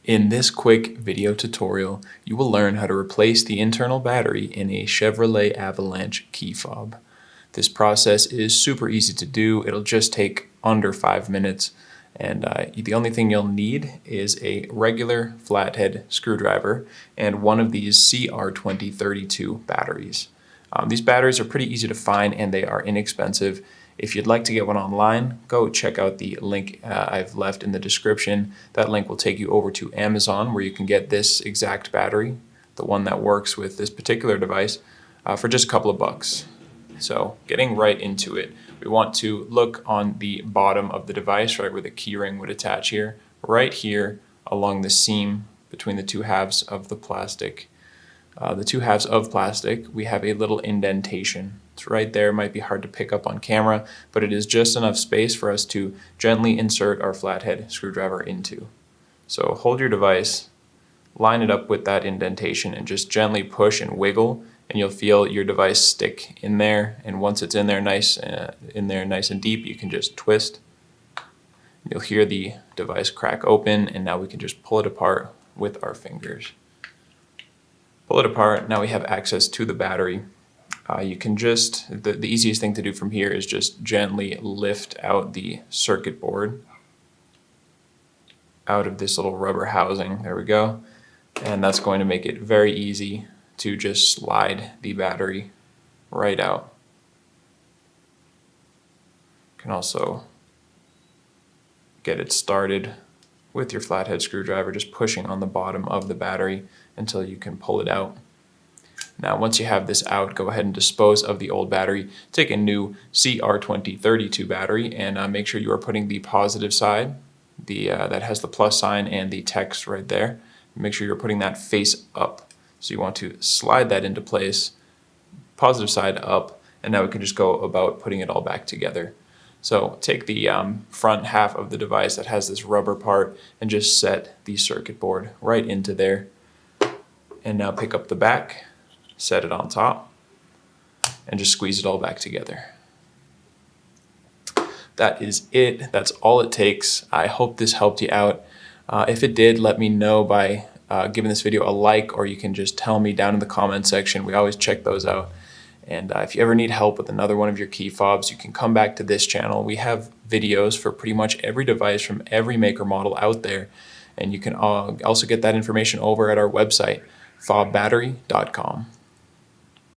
In this quick video tutorial, you will learn how to replace the internal battery in a Chevrolet Avalanche key fob. This process is super easy to do. It'll just take under 5 minutes, and the only thing you'll need is a regular flathead screwdriver and one of these CR2032 batteries. These batteries are pretty easy to find and they are inexpensive. If you'd like to get one online, go check out the link I've left in the description. That link will take you over to Amazon, where you can get this exact battery, the one that works with this particular device, for just a couple of bucks. So getting right into it, we want to look on the bottom of the device, right where the key ring would attach here, right here along the seam between the two halves of the plastic. We have a little indentation. It's right there. It might be hard to pick up on camera, but it is just enough space for us to gently insert our flathead screwdriver into. So hold your device, line it up with that indentation, and just gently push and wiggle, and you'll feel your device stick in there. And once it's in there nice and deep, you can just twist. You'll hear the device crack open, and now we can just pull it apart with our fingers. Pull it apart. Now we have access to the battery. You can just, the easiest thing to do from here is just gently lift out the circuit board out of this little rubber housing. There we go. And that's going to make it very easy to just slide the battery right out. You can also get it started with your flathead screwdriver, just pushing on the bottom of the battery until you can pull it out. Now, once you have this out, go ahead and dispose of the old battery. Take a new CR2032 battery and make sure you are putting the positive side, that has the plus sign and the text right there. Make sure you're putting that face up. So you want to slide that into place, positive side up, and now we can just go about putting it all back together. So take the front half of the device that has this rubber part and just set the circuit board right into there. And now pick up the back, set it on top, and just squeeze it all back together. That is it. That's all it takes. I hope this helped you out. If it did, let me know by giving this video a like, or you can just tell me down in the comment section. We always check those out. And if you ever need help with another one of your key fobs, you can come back to this channel. We have videos for pretty much every device from every maker model out there. And you can also get that information over at our website, fobbattery.com.